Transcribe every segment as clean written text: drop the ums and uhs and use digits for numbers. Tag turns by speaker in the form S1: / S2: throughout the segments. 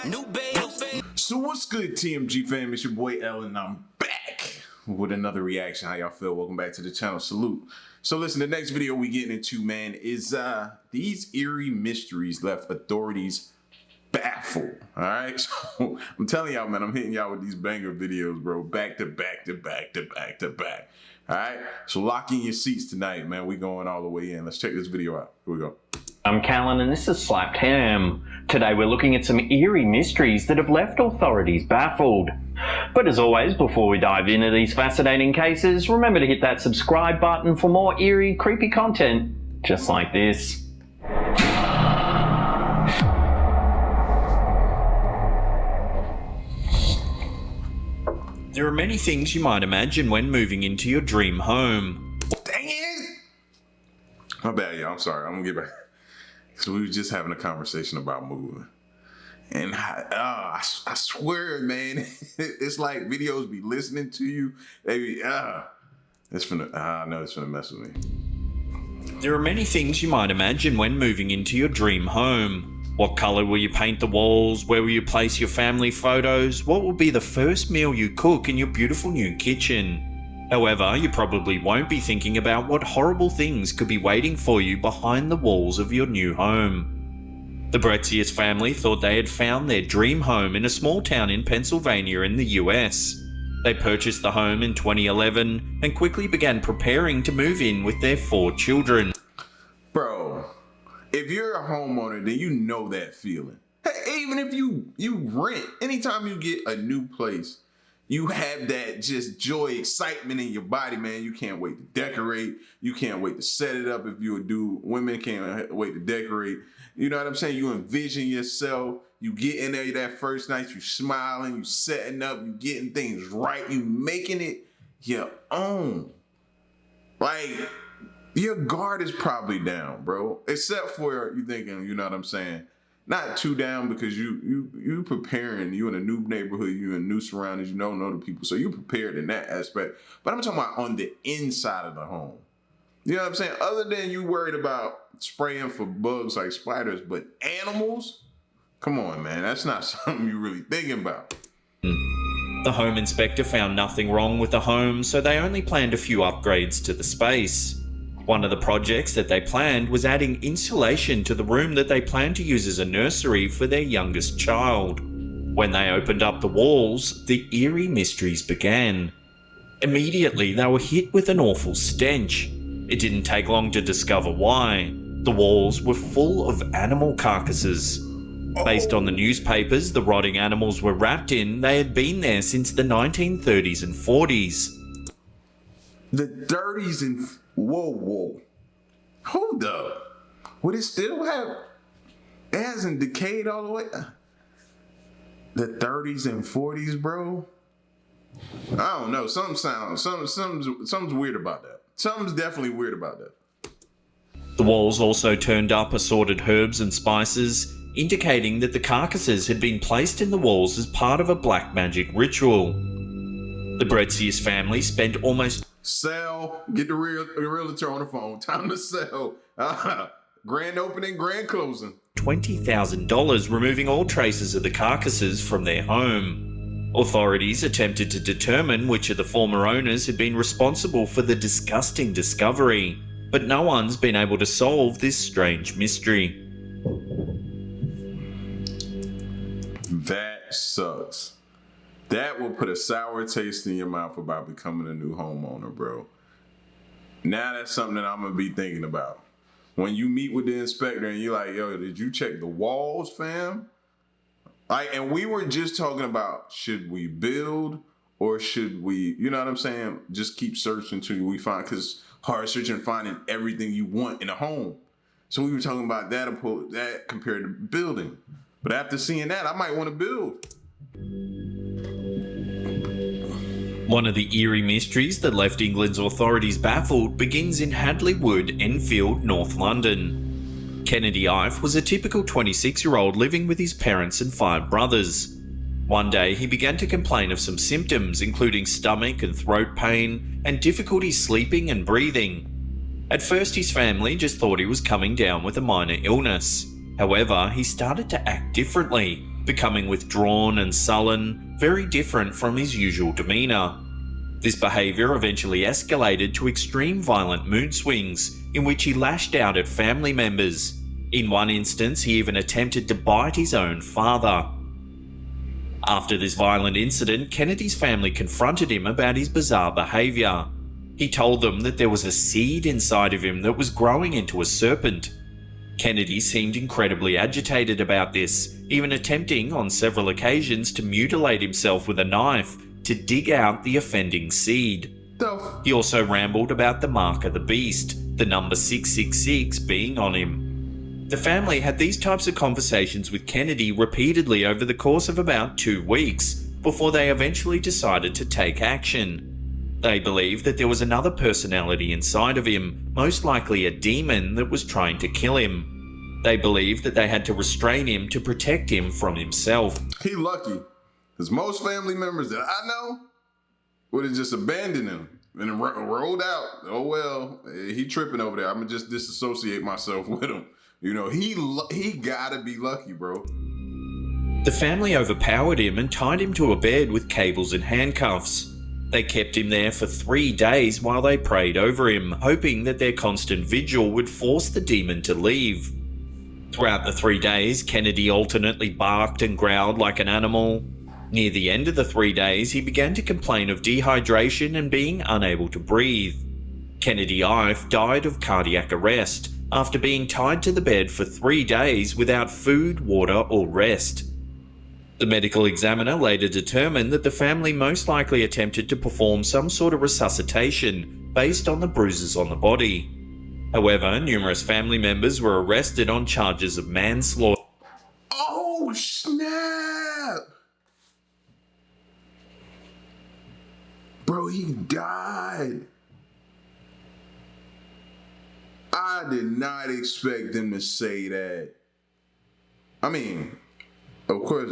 S1: new babe.
S2: So what's good, TMG fam? It's your boy L, and I'm back with another reaction. How y'all feel? Welcome back to the channel. Salute. So listen, the next video we getting into, man, is these eerie mysteries left authorities baffled. All right, so I'm telling y'all, man, I'm hitting y'all with these banger videos, bro, back to back to back to back to back. All right, so lock in your seats tonight, man. We going all the way in. Let's check this video out. Here we go.
S3: I'm Callan and this is Slapped Ham. Today we're looking at some eerie mysteries that have left authorities baffled. But as always, before we dive into these fascinating cases, remember to hit that subscribe button for more eerie, creepy content just like this. There are many things you might imagine when moving into your dream home.
S2: Dang it! My bad, y'all. I'm sorry. I'm gonna get back. So we were just having a conversation about moving, and I swear, man, it's like videos be listening to you. They be it's finna. I know it's finna mess with me.
S3: There are many things you might imagine when moving into your dream home. What color will you paint the walls? Where will you place your family photos? What will be the first meal you cook in your beautiful new kitchen? However, you probably won't be thinking about what horrible things could be waiting for you behind the walls of your new home. The Bretzius family thought they had found their dream home in a small town in Pennsylvania in the US. They purchased the home in 2011 and quickly began preparing to move in with their 4 children.
S2: Bro, if you're a homeowner, then you know that feeling. Hey, even if you rent, anytime you get a new place, you have that just joy, excitement in your body, man. You can't wait to decorate. You can't wait to set it up. If you're a dude, women can't wait to decorate. You know what I'm saying? You envision yourself. You get in there that first night, you smiling, you setting up, you getting things right, you making it your own. Like, your guard is probably down, bro. Except for you thinking, you know what I'm saying? Not too down because you preparing, you in a new neighborhood, you in new surroundings, you don't know the people. So you prepared in that aspect. But I'm talking about on the inside of the home. You know what I'm saying? Other than you worried about spraying for bugs like spiders, but animals? Come on, man. That's not something you're really thinking about.
S3: The home inspector found nothing wrong with the home, so they only planned a few upgrades to the space. One of the projects that they planned was adding insulation to the room that they planned to use as a nursery for their youngest child. When they opened up the walls, the eerie mysteries began. Immediately, they were hit with an awful stench. It didn't take long to discover why. The walls were full of animal carcasses. Based on the newspapers the rotting animals were wrapped in, they had been there since the 1930s and 40s.
S2: The 30s and... Whoa. Hold up. Would it still have... It hasn't decayed all the way... The 30s and 40s, bro? I don't know. Something's weird about that. Something's definitely weird about that.
S3: The walls also turned up assorted herbs and spices, indicating that the carcasses had been placed in the walls as part of a black magic ritual. The Bretzius family spent almost...
S2: Sell. Get the realtor on the phone. Time to sell. Grand opening, grand closing.
S3: $20,000 removing all traces of the carcasses from their home. Authorities attempted to determine which of the former owners had been responsible for the disgusting discovery, but no one's been able to solve this strange mystery.
S2: That sucks. That will put a sour taste in your mouth about becoming a new homeowner, bro. Now that's something that I'm going to be thinking about. When you meet with the inspector and you're like, yo, did you check the walls, fam? Like, and we were just talking about, should we build or should we, you know what I'm saying? Just keep searching until we find, because hard searching, finding everything you want in a home. So we were talking about that compared to building. But after seeing that, I might want to build.
S3: One of the eerie mysteries that left England's authorities baffled begins in Hadley Wood, Enfield, North London. Kennedy Ive was a typical 26-year-old living with his parents and 5 brothers. One day, he began to complain of some symptoms, including stomach and throat pain and difficulty sleeping and breathing. At first, his family just thought he was coming down with a minor illness. However, he started to act differently, becoming withdrawn and sullen, very different from his usual demeanour. This behaviour eventually escalated to extreme violent mood swings, in which he lashed out at family members. In one instance, he even attempted to bite his own father. After this violent incident, Kennedy's family confronted him about his bizarre behaviour. He told them that there was a seed inside of him that was growing into a serpent. Kennedy seemed incredibly agitated about this, even attempting on several occasions to mutilate himself with a knife to dig out the offending seed. He also rambled about the mark of the beast, the number 666 being on him. The family had these types of conversations with Kennedy repeatedly over the course of about 2 weeks before they eventually decided to take action. They believed that there was another personality inside of him, most likely a demon that was trying to kill him. They believed that they had to restrain him to protect him from himself.
S2: He lucky, because most family members that I know would have just abandoned him and rolled out. Oh well, he tripping over there. I'm gonna just disassociate myself with him. You know, he gotta be lucky, bro.
S3: The family overpowered him and tied him to a bed with cables and handcuffs. They kept him there for 3 days while they prayed over him, hoping that their constant vigil would force the demon to leave. Throughout the 3 days, Kennedy alternately barked and growled like an animal. Near the end of the 3 days, he began to complain of dehydration and being unable to breathe. Kennedy Ife died of cardiac arrest after being tied to the bed for 3 days without food, water, or rest. The medical examiner later determined that the family most likely attempted to perform some sort of resuscitation based on the bruises on the body. However, numerous family members were arrested on charges of manslaughter.
S2: Oh, snap! Bro, he died. I did not expect him to say that. I mean, of course,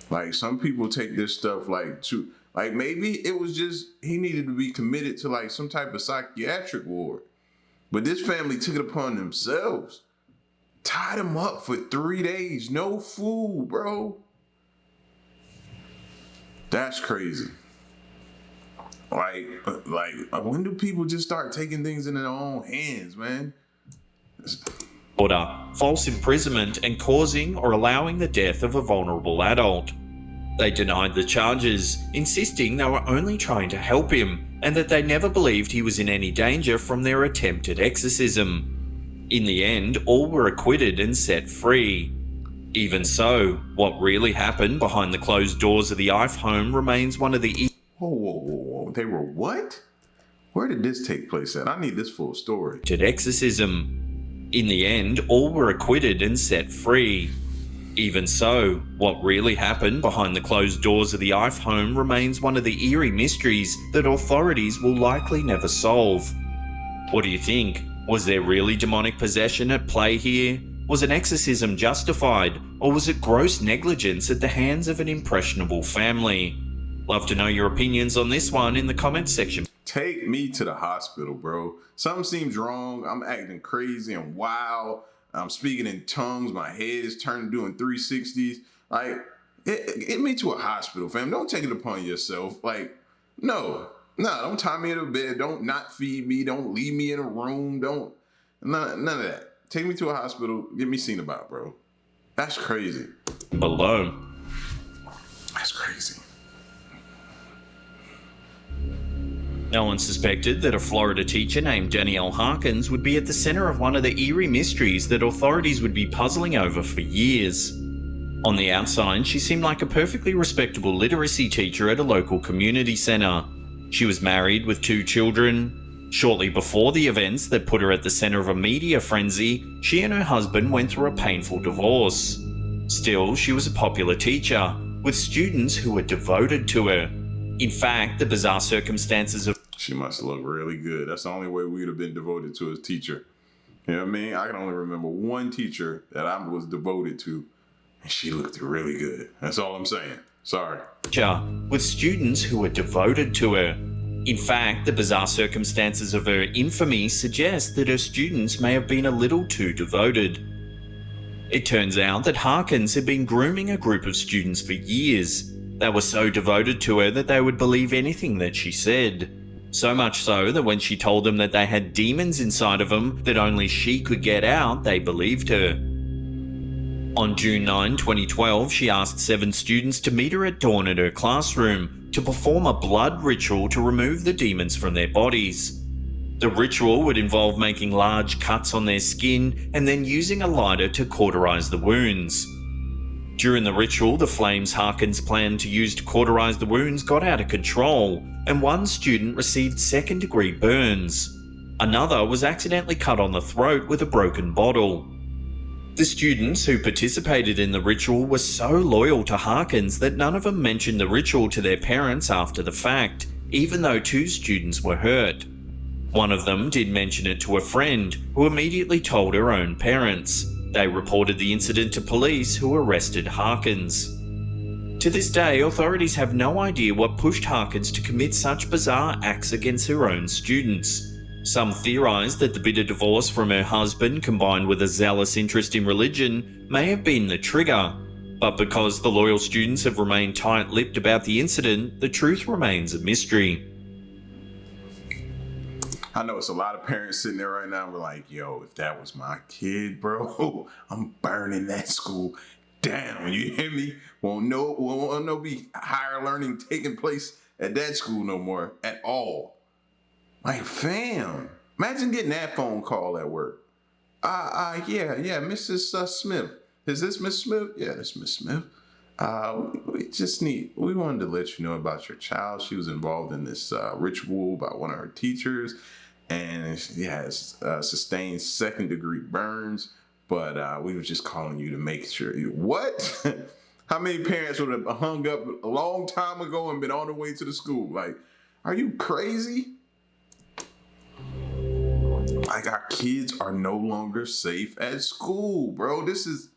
S2: like some people take this stuff like maybe it was just he needed to be committed to like some type of psychiatric ward. But this family took it upon themselves. Tied him up for 3 days, no food, bro. That's crazy. Like when do people just start taking things in their own hands, man?
S3: False imprisonment, and causing or allowing the death of a vulnerable adult. They denied the charges, insisting they were only trying to help him and that they never believed he was in any danger from their attempted exorcism. In the end, all were acquitted and set free. Even so, what really happened behind the closed doors of the Ife home remains one of the...
S2: Whoa. They were what? Where did this take place at? I need this full story.
S3: ...exorcism. In the end, all were acquitted and set free. Even so, what really happened behind the closed doors of the Ife home remains one of the eerie mysteries that authorities will likely never solve. What do you think? Was there really demonic possession at play here? Was an exorcism justified, or was it gross negligence at the hands of an impressionable family? Love to know your opinions on this one in the comments section.
S2: Take me to the hospital, bro. Something seems wrong. I'm acting crazy and wild. I'm speaking in tongues. My head is turning, doing 360s. Like, get me to a hospital, fam. Don't take it upon yourself. Like, no, don't tie me in a bed. Don't not feed me. Don't leave me in a room. None of that. Take me to a hospital. Get me seen about, bro. That's crazy.
S3: Below.
S2: That's crazy.
S3: No one suspected that a Florida teacher named Danielle Harkins would be at the center of one of the eerie mysteries that authorities would be puzzling over for years. On the outside, she seemed like a perfectly respectable literacy teacher at a local community center. She was married with 2 children. Shortly before the events that put her at the center of a media frenzy, she and her husband went through a painful divorce. Still, she was a popular teacher, with students who were devoted to her. In fact, the bizarre circumstances of...
S2: She must look really good. That's the only way we'd have been devoted to as teacher. You know what I mean? I can only remember one teacher that I was devoted to, and she looked really good. That's all I'm saying. Sorry.
S3: With students who were devoted to her. In fact, the bizarre circumstances of her infamy suggest that her students may have been a little too devoted. It turns out that Harkins had been grooming a group of students for years. They were so devoted to her that they would believe anything that she said. So much so that when she told them that they had demons inside of them that only she could get out, they believed her. On June 9, 2012, she asked 7 students to meet her at dawn at her classroom to perform a blood ritual to remove the demons from their bodies. The ritual would involve making large cuts on their skin and then using a lighter to cauterize the wounds. During the ritual, the flames Harkins planned to use to cauterize the wounds got out of control, and one student received second-degree burns. Another was accidentally cut on the throat with a broken bottle. The students who participated in the ritual were so loyal to Harkins that none of them mentioned the ritual to their parents after the fact, even though 2 students were hurt. One of them did mention it to a friend, who immediately told her own parents. They reported the incident to police, who arrested Harkins. To this day, authorities have no idea what pushed Harkins to commit such bizarre acts against her own students. Some theorise that the bitter divorce from her husband, combined with a zealous interest in religion, may have been the trigger. But because the loyal students have remained tight-lipped about the incident, the truth remains a mystery.
S2: I know it's a lot of parents sitting there right now. We're like, yo, if that was my kid, bro, I'm burning that school down. You hear me? Won't no be higher learning taking place at that school no more at all. Like, fam, imagine getting that phone call at work. Yeah, Mrs. Smith. Is this Miss Smith? Yeah, this Miss Smith. We wanted to let you know about your child. She was involved in this ritual by one of her teachers, and she has sustained second-degree burns, but we were just calling you to make sure. What? How many parents would have hung up a long time ago and been on their way to the school? Like, are you crazy? Like, our kids are no longer safe at school, bro. This is...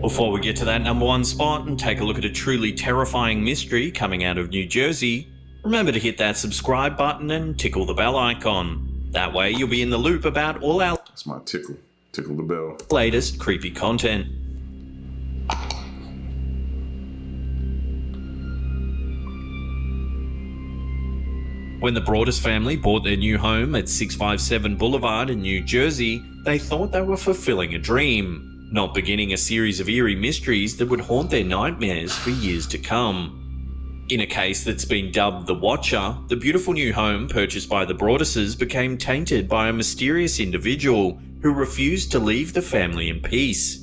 S3: Before we get to that number 1 spot and take a look at a truly terrifying mystery coming out of New Jersey, remember to hit that subscribe button and tickle the bell icon. That way you'll be in the loop about all our...
S2: That's my tickle. Tickle the bell.
S3: ...latest creepy content. When the Broadus family bought their new home at 657 Boulevard in New Jersey, they thought they were fulfilling a dream, not beginning a series of eerie mysteries that would haunt their nightmares for years to come. In a case that's been dubbed The Watcher, the beautiful new home purchased by the Broaduses became tainted by a mysterious individual who refused to leave the family in peace.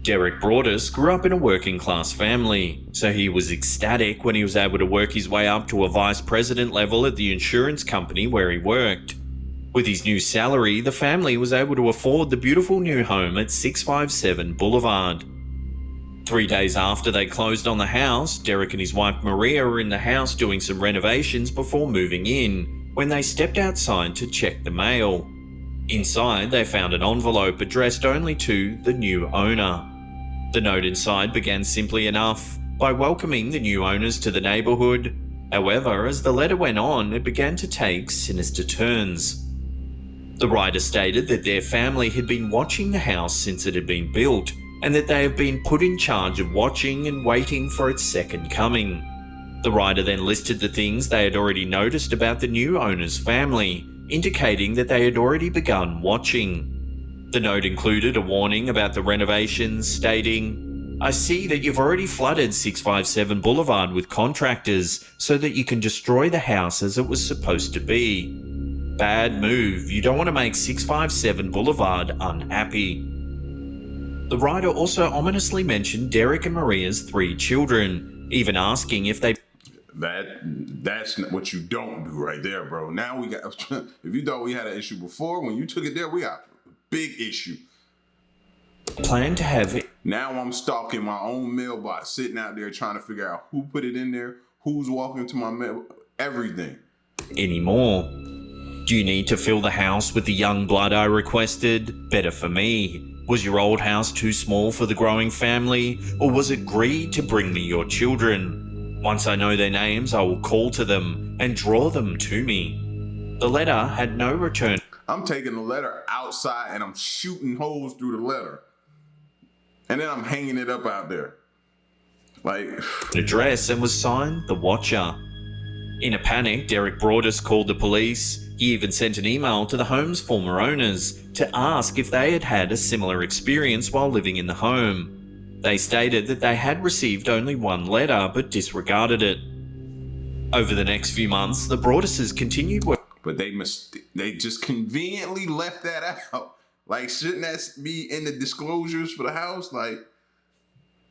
S3: Derek Broadus grew up in a working-class family, so he was ecstatic when he was able to work his way up to a vice president level at the insurance company where he worked. With his new salary, the family was able to afford the beautiful new home at 657 Boulevard. 3 days after they closed on the house, Derek and his wife Maria were in the house doing some renovations before moving in, when they stepped outside to check the mail. Inside, they found an envelope addressed only to the new owner. The note inside began simply enough, by welcoming the new owners to the neighbourhood. However, as the letter went on, it began to take sinister turns. The writer stated that their family had been watching the house since it had been built, and that they have been put in charge of watching and waiting for its second coming. The writer then listed the things they had already noticed about the new owner's family, indicating that they had already begun watching. The note included a warning about the renovations, stating, "I see that you've already flooded 657 Boulevard with contractors so that you can destroy the house as it was supposed to be. Bad move, you don't want to make 657 Boulevard unhappy." The writer also ominously mentioned Derek and Maria's 3 children, even asking if they...
S2: That's what you don't do right there, bro. Now we got... If you thought we had an issue before, when you took it there, we got a big issue.
S3: Plan to have it.
S2: Now I'm stalking my own mailbox, sitting out there trying to figure out who put it in there, who's walking to my mail, everything.
S3: Anymore. Do you need to fill the house with the young blood I requested? Better for me. Was your old house too small for the growing family, or was it greed to bring me your children? Once I know their names, I will call to them and draw them to me. The letter had no return
S2: I'm taking the letter outside and I'm shooting holes through the letter. And then I'm hanging it up out there. Like,
S3: address and was signed The Watcher. In a panic, Derek Broadus called the police. He even sent an email to the home's former owners to ask if they had had a similar experience while living in the home. They stated that they had received only one letter but disregarded it. Over the next few months, the Broaduses continued working.
S2: but they just conveniently left that out. Like, shouldn't that be in the disclosures for the house? Like,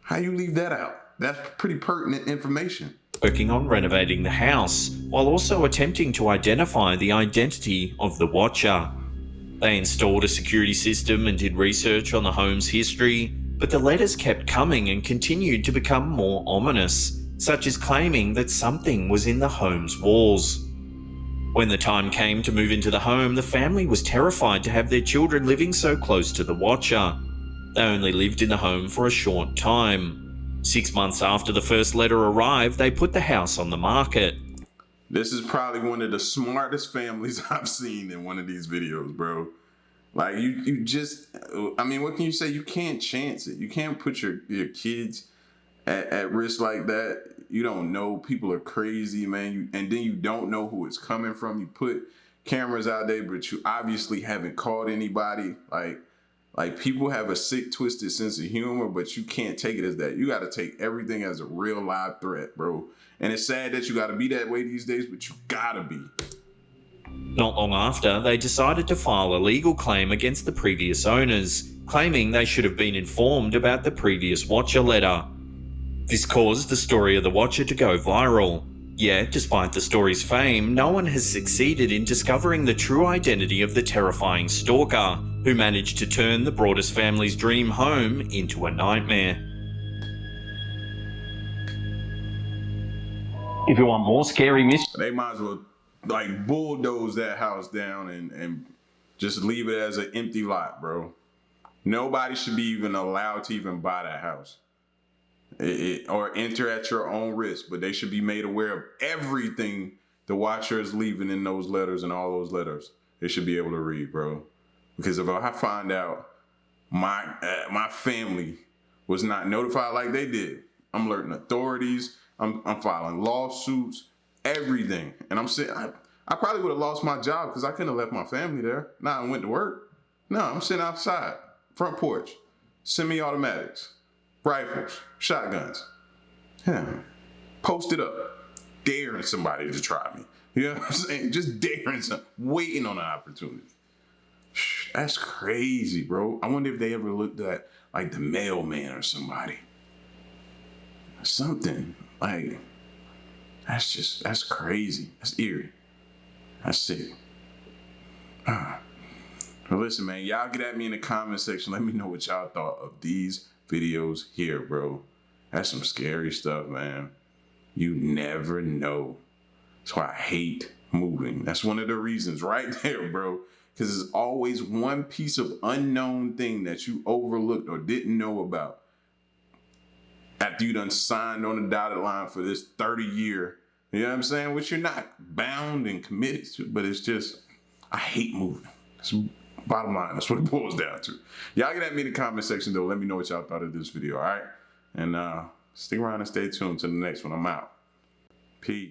S2: how you leave that out? That's pretty pertinent information.
S3: Working on renovating the house, while also attempting to identify the identity of the Watcher. They installed a security system and did research on the home's history, but the letters kept coming and continued to become more ominous, such as claiming that something was in the home's walls. When the time came to move into the home, the family was terrified to have their children living so close to the Watcher. They only lived in the home for a short time. 6 months after the first letter arrived, they put the house on the market.
S2: This is probably one of the smartest families I've seen in one of these videos, bro. Like, you just, I mean, what can you say? You can't chance it. You can't put your kids at risk like that. You don't know. People are crazy, man. And then you don't know who it's coming from. You put cameras out there, but you obviously haven't caught anybody. Like people have a sick, twisted sense of humor, but you can't take it as that. You got to take everything as a real live threat, bro. And it's sad that you got to be that way these days, but you got to be.
S3: Not long after, they decided to file a legal claim against the previous owners, claiming they should have been informed about the previous Watcher letter. This caused the story of the Watcher to go viral. Yet, despite the story's fame, no one has succeeded in discovering the true identity of the terrifying stalker, who managed to turn the Broadus family's dream home into a nightmare. If you want more scary mysteries,
S2: They might as well like bulldoze that house down and just leave it as an empty lot, bro. Nobody should be even allowed to even buy that house. Or enter at your own risk, but they should be made aware of everything the Watcher is leaving in those letters, and all those letters they should be able to read, bro. Because if I find out my family was not notified like they did, I'm alerting authorities, I'm filing lawsuits, everything. And I'm saying I probably would have lost my job because I couldn't have left my family there. Nah, I went to work. No, I'm sitting outside, front porch, semi-automatics, rifles, shotguns. Yeah. Posted up, daring somebody to try me. You know what I'm saying? Just daring some, waiting on an opportunity. That's crazy, bro. I wonder if they ever looked at like the mailman or somebody. Something like that's crazy. That's eerie. That's sick. Well, listen, man, y'all get at me in the comment section. Let me know what y'all thought of these videos here, bro. That's some scary stuff, man. You never know. That's why I hate moving. That's one of the reasons right there, bro. Because there's always one piece of unknown thing that you overlooked or didn't know about after you done signed on the dotted line for this 30-year, you know what I'm saying? Which you're not bound and committed to, but it's just, I hate moving. That's bottom line. That's what it boils down to. Y'all get at me in the comment section, though. Let me know what y'all thought of this video, all right? And stick around and stay tuned to the next one. I'm out. Peace.